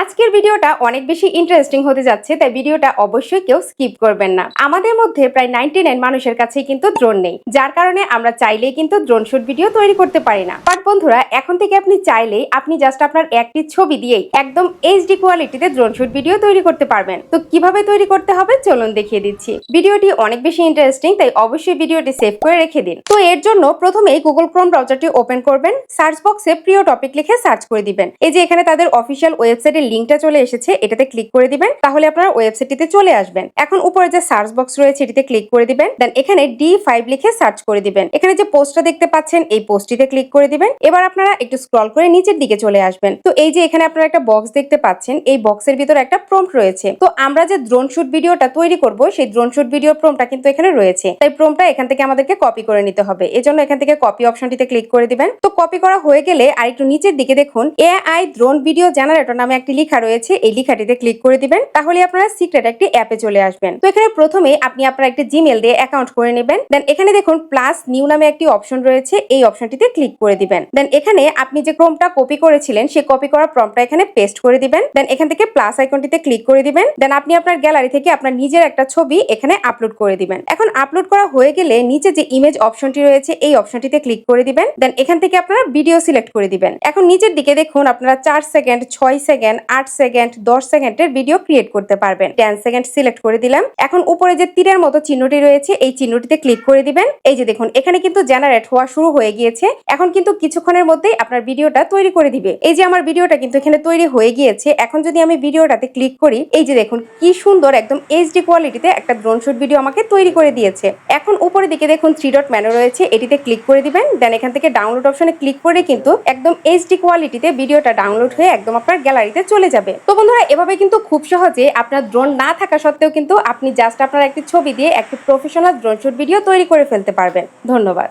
আজকের ভিডিওটা অনেক বেশি ইন্টারেস্টিং হতে যাচ্ছে, তাই ভিডিওটা অবশ্যই কেউ স্কিপ করবেন না। আমাদের মধ্যে প্রায় 99 মানুষের কাছেই কিন্তু ড্রোন নেই, যার কারণে আমরা চাইলেই কিন্তু ড্রোন শুট ভিডিও তৈরি করতে পারি না। বাট বন্ধুরা, এখন থেকে আপনি চাইলেই জাস্ট আপনার একটি ছবি দিয়েই একদম এইচডি কোয়ালিটিতে ড্রোন শুট ভিডিও তৈরি করতে পারবেন। তো কিভাবে তৈরি করতে হবে চলুন দেখিয়ে দিচ্ছি। ভিডিওটি অনেক বেশি ইন্টারেস্টিং, তাই অবশ্যই ভিডিওটি সেভ করে রেখে দিন। তো এর জন্য প্রথমেই গুগল ক্রোম ব্রাউজারটি ওপেন করবেন, সার্চ বক্সে প্রিয় টপিক লিখে সার্চ করে দিবেন। এই যে এখানে তাদের অফিসিয়াল ওয়েবসাইটের লিংকটা চলে এসেছে, এটাতে ক্লিক করে দিবেন, তাহলে আপনারা ওয়েবসাইটটিতে চলে আসবেন। এখন উপরে যে সার্চ বক্স রয়েছে এটিতে ক্লিক করে দিবেন, দেন এখানে D5 লিখে সার্চ করে দিবেন। এখানে যে পোস্টটা দেখতে পাচ্ছেন এই পোস্টটিতে ক্লিক করে দিবেন। এবার আপনারা একটু স্ক্রল করে নিচের দিকে চলে আসবেন। তো এই যে এখানে আপনারা একটা বক্স দেখতে পাচ্ছেন, এই বক্সের ভিতরে একটা প্রম্পট রয়েছে। তো আমরা যে ড্রোন শুট ভিডিওটা তৈরি করব সেই ড্রোন শুট ভিডিও প্রম্পটটা কিন্তু এখানে রয়েছে, তাই প্রম্পটটা এখান থেকে আমাদেরকে কপি করে নিতে হবে। এজন্য এখান থেকে কপি অপশনটিতে ক্লিক করে দিবেন। তো কপি করা হয়ে গেলে আরেকটু নিচের দিকে দেখুন AI ড্রোন ভিডিও জেনারেটর নামে একটি লেখা রয়েছে, এই লেখাটিতে ক্লিক করে দিবেন, তাহলে আপনারা সিক্রেট একটি অ্যাপে চলে আসবেন। তো এখানে প্রথমে আপনি আপনার একটি জিমেইল দিয়ে অ্যাকাউন্ট করে নেবেন। দেন এখানে দেখুন প্লাস নিউ নামে একটি অপশন রয়েছে, এই অপশনটিতে ক্লিক করে দিবেন। দেন এখানে আপনি যে প্রম্পটটা কপি করেছিলেন সেই কপি করা প্রম্পটটা এখানে পেস্ট করে দিবেন। দেন এখান থেকে প্লাস আইকনটিতে ক্লিক করে দিবেন। দেন আপনি আপনার গ্যালারি থেকে আপনার নিজের একটা ছবি এখানে আপলোড করে দিবেন। এখন আপলোড করা হয়ে গেলে নিচে যে ইমেজ অপশনটি রয়েছে এই অপশনটিতে ক্লিক করে দিবেন। দেন এখান থেকে আপনারা ভিডিও সিলেক্ট করে দিবেন। এখন নিচের দিকে দেখুন আপনারা 4 সেকেন্ড, 6 সেকেন্ড, 8 সেকেন্ড, 10 সেকেন্ডের ভিডিও ক্রিয়েট করতে পারবেন। 10 সেকেন্ড সিলেক্ট করে দিলাম। এখন উপরে যে তীরের মতো চিহ্নটি রয়েছে এই চিহ্নটিতে ক্লিক করে দিবেন। এই যে দেখুন এখানে কিন্তু জেনারেট হওয়া শুরু হয়ে গিয়েছে। এখন কিন্তু কিছুক্ষণের মধ্যেই আপনার ভিডিওটা তৈরি করে দিবে। এই যে আমার ভিডিওটা কিন্তু এখানে তৈরি হয়ে গিয়েছে। এখন যদি আমি ভিডিওটাতে ক্লিক করি, এই যে দেখুন কি সুন্দর একদম এইচডি কোয়ালিটিতে একটা ড্রোন শুট ভিডিও আমাকে তৈরি করে দিয়েছে। এখন উপরের দিকে দেখুন 3 ডট মেনু রয়েছে, এটিতে ক্লিক করে দিবেন। দেন এখান থেকে ডাউনলোড অপশনে ক্লিক করে কিন্তু একদম এইচডি কোয়ালিটিতে ভিডিওটা ডাউনলোড হয়ে একদম আপনার গ্যালারিতে চলে যাবে। তো বন্ধুরা, এভাবে কিন্তু খুব সহজে আপনার ড্রোন না থাকা সত্ত্বেও কিন্তু আপনি জাস্ট আপনার একটি ছবি দিয়ে একটি প্রফেশনাল ড্রোন শুট ভিডিও তৈরি করে ফেলতে পারবেন। ধন্যবাদ।